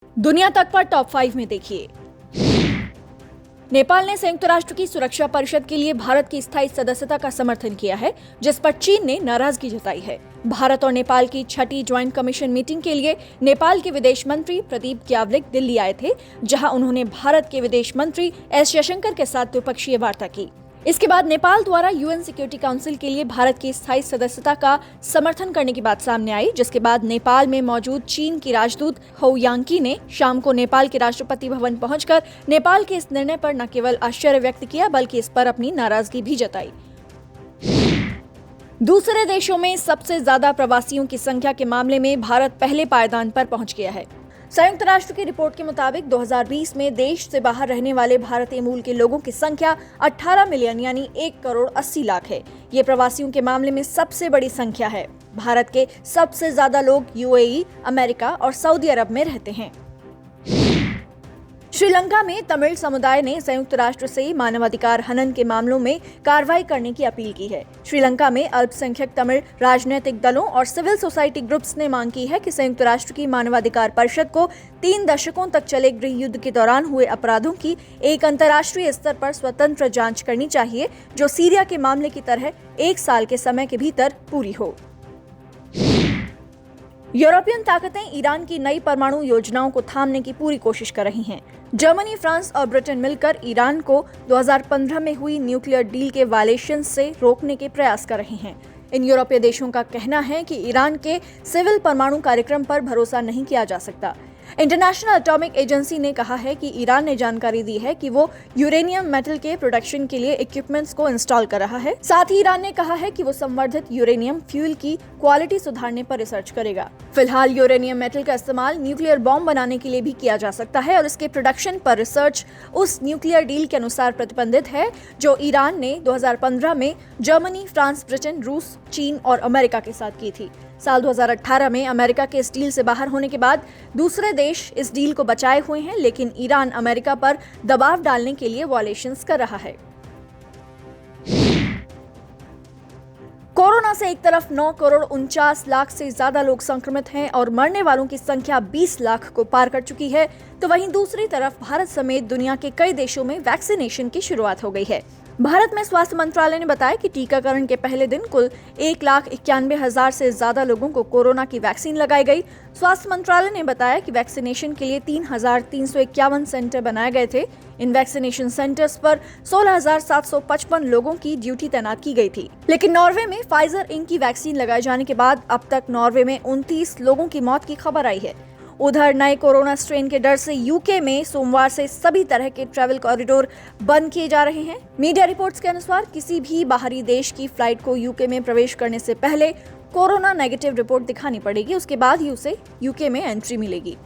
दुनिया तक पर टॉप 5 में देखिए। नेपाल ने संयुक्त राष्ट्र की सुरक्षा परिषद के लिए भारत की स्थायी सदस्यता का समर्थन किया है, जिस पर चीन ने नाराजगी जताई है। भारत और नेपाल की छठी ज्वाइंट कमीशन मीटिंग के लिए नेपाल के विदेश मंत्री प्रदीप ग्यावलिक दिल्ली आए थे, जहां उन्होंने भारत के विदेश मंत्री एस जयशंकर के साथ द्विपक्षीय वार्ता की। इसके बाद नेपाल द्वारा यूएन सिक्योरिटी काउंसिल के लिए भारत की स्थायी सदस्यता का समर्थन करने की बात सामने आई, जिसके बाद नेपाल में मौजूद चीन की राजदूत हो यांकी ने शाम को नेपाल के राष्ट्रपति भवन पहुंचकर नेपाल के इस निर्णय पर न केवल आश्चर्य व्यक्त किया, बल्कि इस पर अपनी नाराजगी भी जताई। दूसरे देशों में सबसे ज्यादा प्रवासियों की संख्या के मामले में भारत पहले पायदान पर पहुंच गया है। संयुक्त राष्ट्र की रिपोर्ट के मुताबिक 2020 में देश से बाहर रहने वाले भारतीय मूल के लोगों की संख्या 18 मिलियन यानी 1 करोड़ 80 लाख है। ये प्रवासियों के मामले में सबसे बड़ी संख्या है। भारत के सबसे ज्यादा लोग यूएई, अमेरिका और सऊदी अरब में रहते हैं। श्रीलंका में तमिल समुदाय ने संयुक्त राष्ट्र से मानवाधिकार हनन के मामलों में कार्रवाई करने की अपील की है। श्रीलंका में अल्पसंख्यक तमिल राजनीतिक दलों और सिविल सोसाइटी ग्रुप्स ने मांग की है कि संयुक्त राष्ट्र की मानवाधिकार परिषद को 3 दशकों तक चले गृह युद्ध के दौरान हुए अपराधों की एक अंतर्राष्ट्रीय स्तर पर स्वतंत्र जांच करनी चाहिए, जो सीरिया के मामले की तरह 1 साल के समय के भीतर पूरी हो। यूरोपियन ताकतें ईरान की नई परमाणु योजनाओं को थामने की पूरी कोशिश कर रही हैं। जर्मनी, फ्रांस और ब्रिटेन मिलकर ईरान को 2015 में हुई न्यूक्लियर डील के वायलेशन से रोकने के प्रयास कर रहे हैं। इन यूरोपीय देशों का कहना है कि ईरान के सिविल परमाणु कार्यक्रम पर भरोसा नहीं किया जा सकता। इंटरनेशनल एटॉमिक एजेंसी ने कहा है कि ईरान ने जानकारी दी है कि वो यूरेनियम मेटल के प्रोडक्शन के लिए इक्विपमेंट्स को इंस्टॉल कर रहा है। साथ ही ईरान ने कहा है कि वो संवर्धित यूरेनियम फ्यूल की क्वालिटी सुधारने पर रिसर्च करेगा। फिलहाल यूरेनियम मेटल का इस्तेमाल न्यूक्लियर बॉम्ब बनाने के लिए भी किया जा सकता है और इसके प्रोडक्शन पर रिसर्च उस न्यूक्लियर डील के अनुसार प्रतिबंधित है, जो ईरान ने 2015 में जर्मनी, फ्रांस, ब्रिटेन, रूस, चीन और अमेरिका के साथ की थी। साल 2018 में अमेरिका के इस डील से बाहर होने के बाद दूसरे देश इस डील को बचाए हुए हैं, लेकिन ईरान अमेरिका पर दबाव डालने के लिए वायलेशंस कर रहा है। कोरोना से एक तरफ 9 करोड़ 49 लाख से ज्यादा लोग संक्रमित हैं और मरने वालों की संख्या 20 लाख को पार कर चुकी है, तो वहीं दूसरी तरफ भारत समेत दुनिया के कई देशों में वैक्सीनेशन की शुरुआत हो गई है। भारत में स्वास्थ्य मंत्रालय ने बताया कि टीकाकरण के पहले दिन कुल 1,91,000 से ज्यादा लोगों को कोरोना की वैक्सीन लगाई गई। स्वास्थ्य मंत्रालय ने बताया कि वैक्सीनेशन के लिए 3,351 सेंटर बनाए गए थे। इन वैक्सीनेशन सेंटर्स पर 16,755 लोगों की ड्यूटी तैनात की गई थी। लेकिन नॉर्वे में फाइजर इंक की वैक्सीन लगाए जाने के बाद अब तक नॉर्वे में 29 लोगों की मौत की खबर आई है। उधर नए कोरोना स्ट्रेन के डर से यूके में सोमवार से सभी तरह के ट्रैवल कॉरिडोर बंद किए जा रहे हैं। मीडिया रिपोर्ट्स के अनुसार किसी भी बाहरी देश की फ्लाइट को यूके में प्रवेश करने से पहले कोरोना नेगेटिव रिपोर्ट दिखानी पड़ेगी। उसके बाद ही उसे यूके में एंट्री मिलेगी।